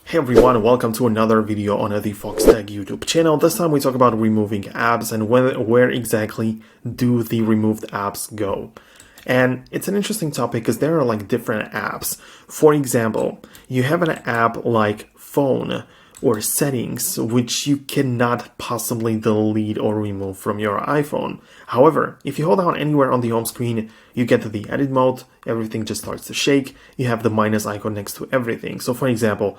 Hey everyone, welcome to another video on the Foxtecc YouTube channel. This time we talk about removing apps and where exactly do the removed apps go. And it's an interesting topic because there are like different apps. For example, you have an app like Phone or Settings, which you cannot possibly delete or remove from your iPhone. However, if you hold down anywhere on the home screen, you get to the edit mode, everything just starts to shake, you have the minus icon next to everything. So for example,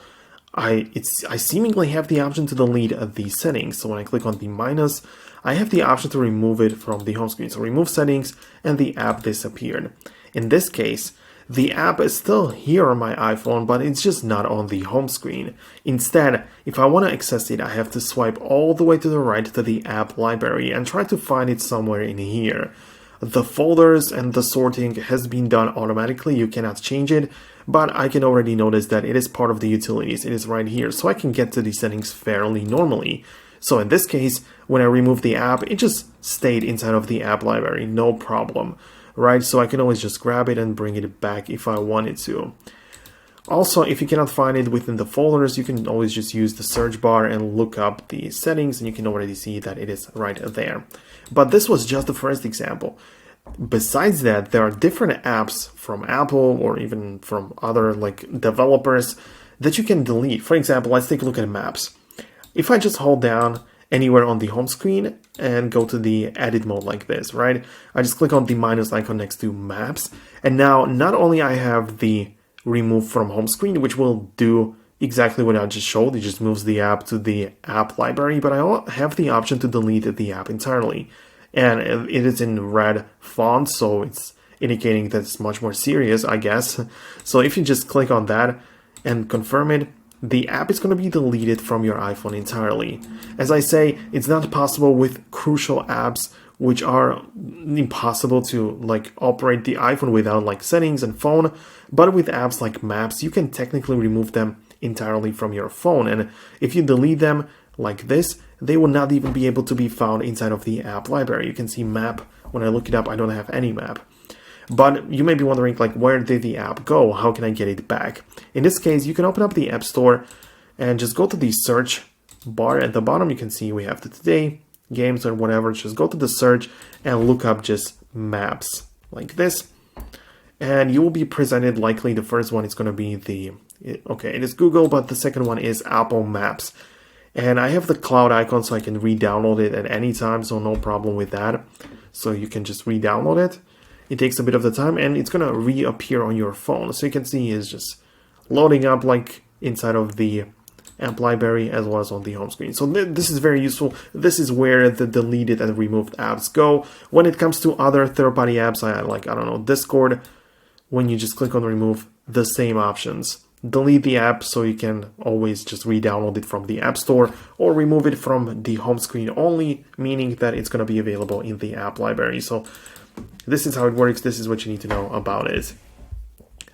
I seemingly have the option to delete the settings. So when I click on the minus, I have the option to remove it from the home screen. So remove settings and the app disappeared. In this case, the app is still here on my iPhone, but it's just not on the home screen. Instead, if I want to access it, I have to swipe all the way to the right to the app library and try to find it somewhere in here. The folders and the sorting has been done automatically, you cannot change it, but I can already notice that it is part of the utilities, it is right here, so I can get to the settings fairly normally. So in this case, when I remove the app, it just stayed inside of the app library, no problem, right? So I can always just grab it and bring it back if I wanted to. Also, if you cannot find it within the folders, you can always just use the search bar and look up the settings and you can already see that it is right there. But this was just the first example. Besides that, there are different apps from Apple or even from other developers that you can delete. For example, let's take a look at Maps. If I just hold down anywhere on the home screen and go to the edit mode like this, right? I just click on the minus icon next to Maps. And now not only I have the remove from home screen, which will do exactly what I just showed, it just moves the app to the app library, but I have the option to delete the app entirely. And it is in red font, so it's indicating that it's much more serious, I guess. So if you just click on that and confirm it, the app is going to be deleted from your iPhone entirely. As I say, it's not possible with crucial apps which are impossible to operate the iPhone without settings and phone, but with apps like Maps, you can technically remove them entirely from your phone. And if you delete them like this, they will not even be able to be found inside of the app library. You can see map. When I look it up, I don't have any map. But you may be wondering, where did the app go? How can I get it back? In this case, you can open up the App Store and just go to the search bar. At the bottom, you can see we have the Today, Games, or whatever. Just go to the search and look up just Maps like this. And you will be presented, likely the first one is going to be it is Google, but the second one is Apple Maps. And I have the cloud icon so I can re-download it at any time, so no problem with that. So you can just re-download it. It takes a bit of the time and it's going to reappear on your phone. So you can see it's just loading up inside of the app library as well as on the home screen. So this is very useful. This is where the deleted and removed apps go. When it comes to other third-party apps, I don't know, Discord, when you just click on remove, the same options. Delete the app so you can always just re-download it from the App Store or remove it from the home screen only, meaning that it's going to be available in the app library. So this is how it works. This is what you need to know about it.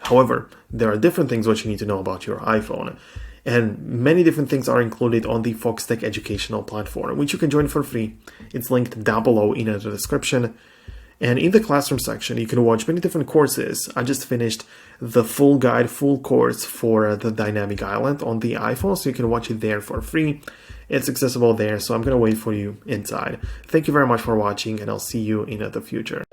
However, there are different things what you need to know about your iPhone. And many different things are included on the Foxtecc educational platform, which you can join for free. It's linked down below in the description. And in the classroom section, you can watch many different courses. I just finished the full course for the dynamic island on the iPhone, so you can watch it there for free. It's accessible there, so I'm going to wait for you inside. Thank you very much for watching, and I'll see you in the future.